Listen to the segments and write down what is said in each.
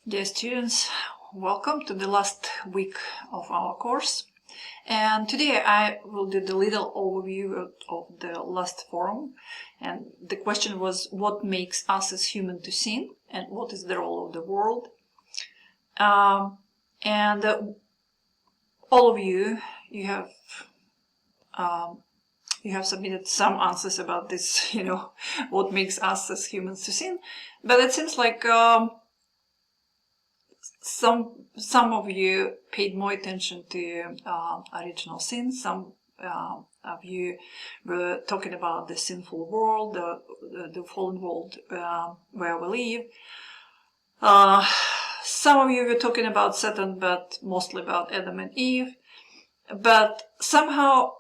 Dear students, welcome to the last week of our course. And today I will do the little overview of the last forum. And the question was, what makes us as human to sin, and what is the role of the world? All of you have submitted some answers about this, what makes us as humans to sin. But it seems like some of you paid more attention to original sin. Some of you were talking about the sinful world, the fallen world where we live. Some of you were talking about Satan, but mostly about Adam and Eve. But somehow,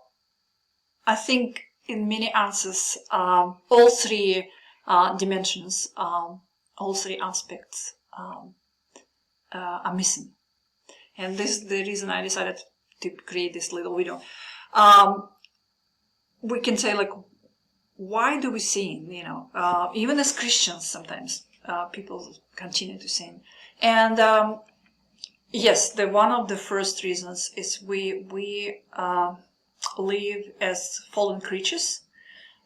I think in many answers, all three dimensions, all three aspects are missing. And this is the reason I decided to create this little video. We can say, like, why do we sin? Even as Christians, sometimes people continue to sin. And yes, one of the first reasons is we live as fallen creatures.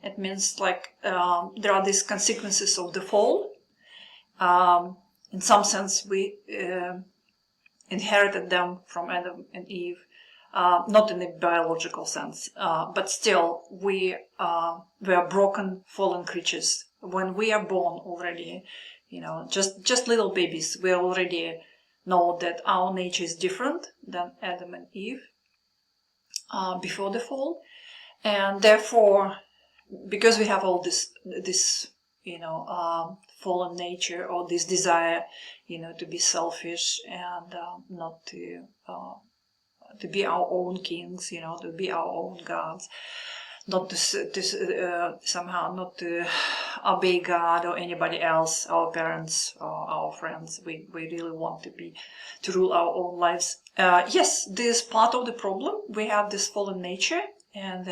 It means, like, there are these consequences of the fall. In some sense, we inherited them from Adam and Eve, not in a biological sense, but still we are broken, fallen creatures. When we are born already, just little babies, we already know that our nature is different than Adam and Eve before the fall, and therefore, because we have all this fallen nature, or this desire, to be selfish and not to be our own kings, to be our own gods, not to somehow not to obey God or anybody else, our parents or our friends. We really want to rule our own lives. Yes, this is part of the problem. We have this fallen nature, and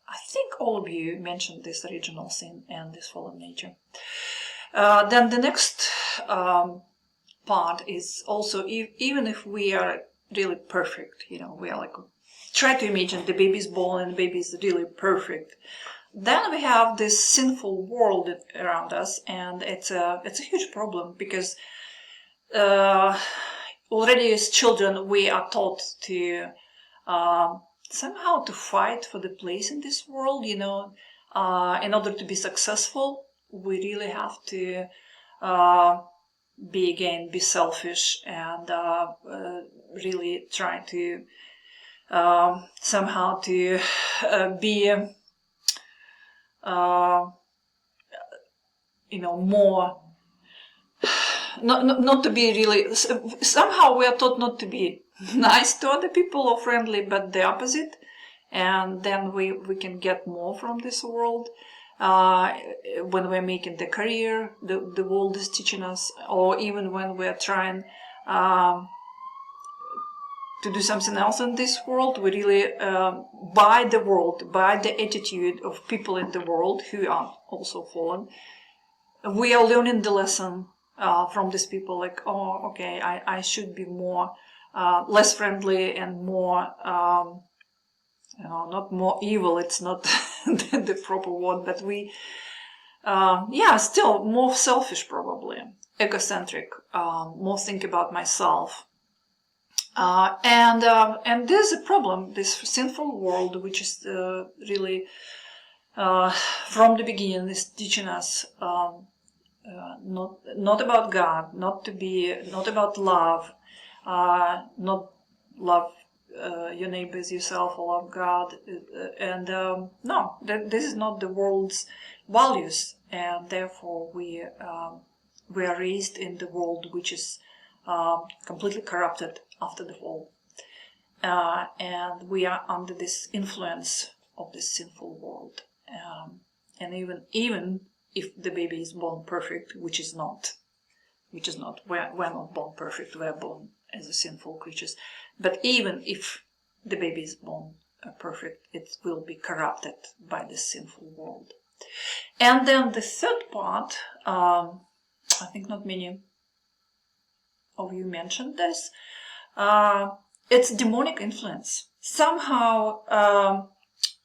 I think all of you mentioned this original sin and this fallen nature. Then the next part is also, even if we are really perfect, we are like, try to imagine the baby is born and the baby is really perfect. Then we have this sinful world around us, and it's a huge problem, because already as children we are taught to somehow to fight for the place in this world. In order to be successful, we really have to be selfish and really try to somehow to be more, not to be really, somehow we are taught not to be nice to other people or friendly, but the opposite, and then we can get more from this world. When we're making the career, the world is teaching us, or even when we're trying to do something else in this world, we really by the attitude of people in the world who are also fallen, we are learning the lesson from these people, like, oh, okay, I should be more less friendly and more not more evil, it's not the proper word, but we still more selfish, probably egocentric, more think about myself. And there's a problem, this sinful world, which is really from the beginning is teaching us not about God, not about love, not love your neighbor as yourself, or love God, and no, this is not the world's values, and therefore we are raised in the world which is completely corrupted after the fall, and we are under this influence of this sinful world, and even if the baby is born perfect, which is not, we're not born perfect, we're born as a sinful creatures, but even if the baby is born perfect, it will be corrupted by this sinful world. And then the third part, I think not many of you mentioned this. It's demonic influence. Somehow,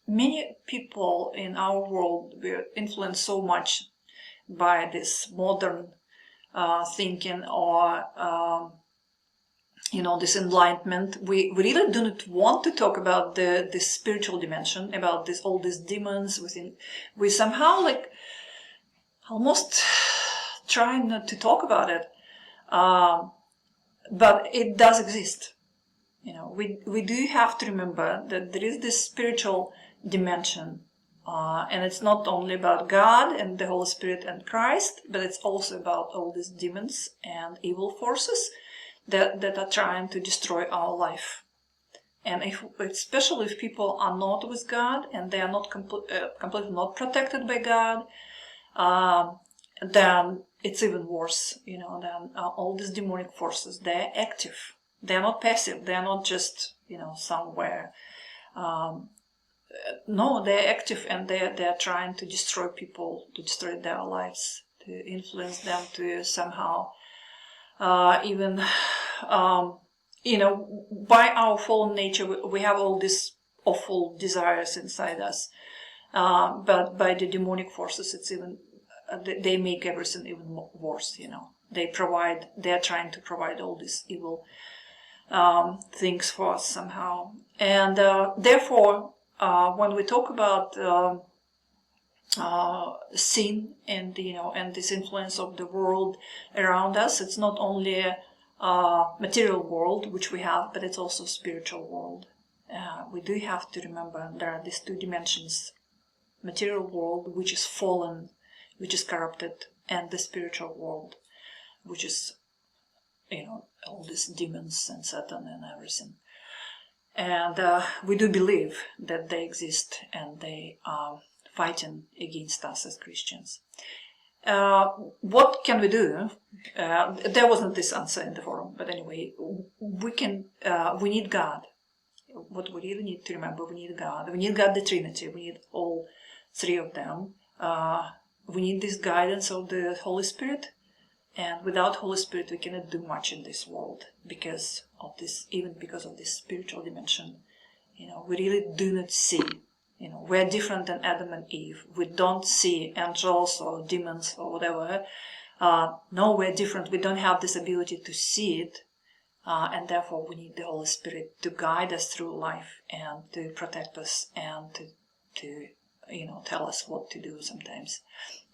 many people in our world were influenced so much by this modern thinking, or this enlightenment. We really do not want to talk about the spiritual dimension, about all these demons within. We somehow almost try not to talk about it, but it does exist. We do have to remember that there is this spiritual dimension, and it's not only about God and the Holy Spirit and Christ, but it's also about all these demons and evil forces that are trying to destroy our life. And especially if people are not with God and they are not completely not protected by God, then it's even worse. Then all these demonic forces, they're active. They're not passive. They're not just somewhere. No, they're active, and they're trying to destroy people, to destroy their lives, to influence them, to somehow even by our fallen nature, we have all these awful desires inside us, but by the demonic forces, it's even they make everything even worse. They're trying to provide all these evil things for us somehow, and therefore, when we talk about sin and and this influence of the world around us, it's not only material world which we have, but it's also spiritual world. We do have to remember there are these two dimensions: material world, which is fallen, which is corrupted, and the spiritual world, which is all these demons and Satan and everything. And we do believe that they exist, and they are fighting against us as Christians. What can we do? There wasn't this answer in the forum, but anyway, we need God. What we really need to remember, we need God. We need God the Trinity. We need all three of them. We need this guidance of the Holy Spirit. And without Holy Spirit, we cannot do much in this world because of this spiritual dimension. We really do not see. We're different than Adam and Eve. We don't see angels or demons or whatever. No, we're different. We don't have this ability to see it. And therefore, we need the Holy Spirit to guide us through life and to protect us and to tell us what to do sometimes.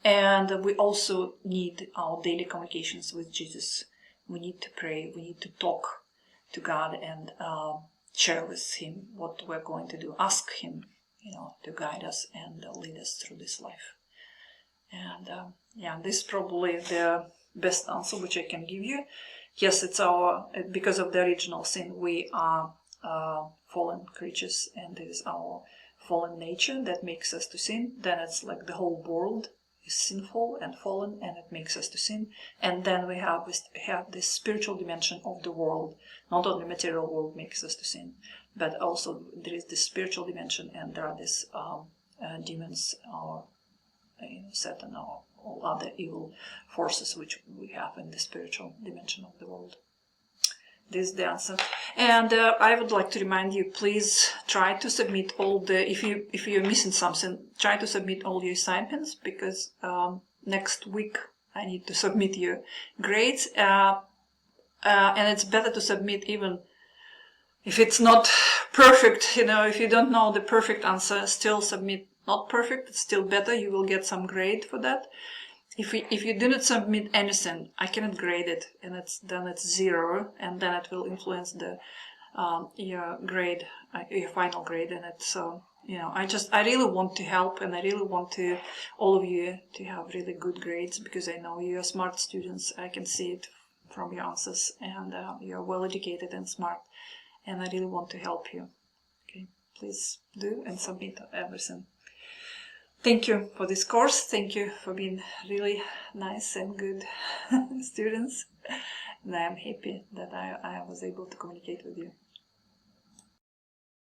And we also need our daily communications with Jesus. We need to pray. We need to talk to God and share with Him what we're going to do. Ask Him, to guide us and lead us through this life. And this is probably the best answer which I can give you. Yes, it's because of the original sin, we are fallen creatures, and it is our fallen nature that makes us to sin. Then it's like the whole world is sinful and fallen, and it makes us to sin. And then we have this spiritual dimension of the world. Not only material world makes us to sin, but also there is this spiritual dimension, and there are these demons or Satan or all other evil forces which we have in the spiritual dimension of the world. This is the answer. And I would like to remind you, please try to submit all if you're missing something, try to submit all your assignments, because next week I need to submit your grades. And it's better to submit even if it's not perfect. If you don't know the perfect answer, still submit. Not perfect, it's still better. You will get some grade for that. If you do not submit anything, I cannot grade it, and then it's 0, and then it will influence your grade, your final grade. And it's I really want to help, and I really want all of you to have really good grades, because I know you are smart students. I can see it from your answers, and you're well educated and smart, and I really want to help you. Okay, please do and submit everything. Thank you for this course. Thank you for being really nice and good students. And I am happy that I was able to communicate with you.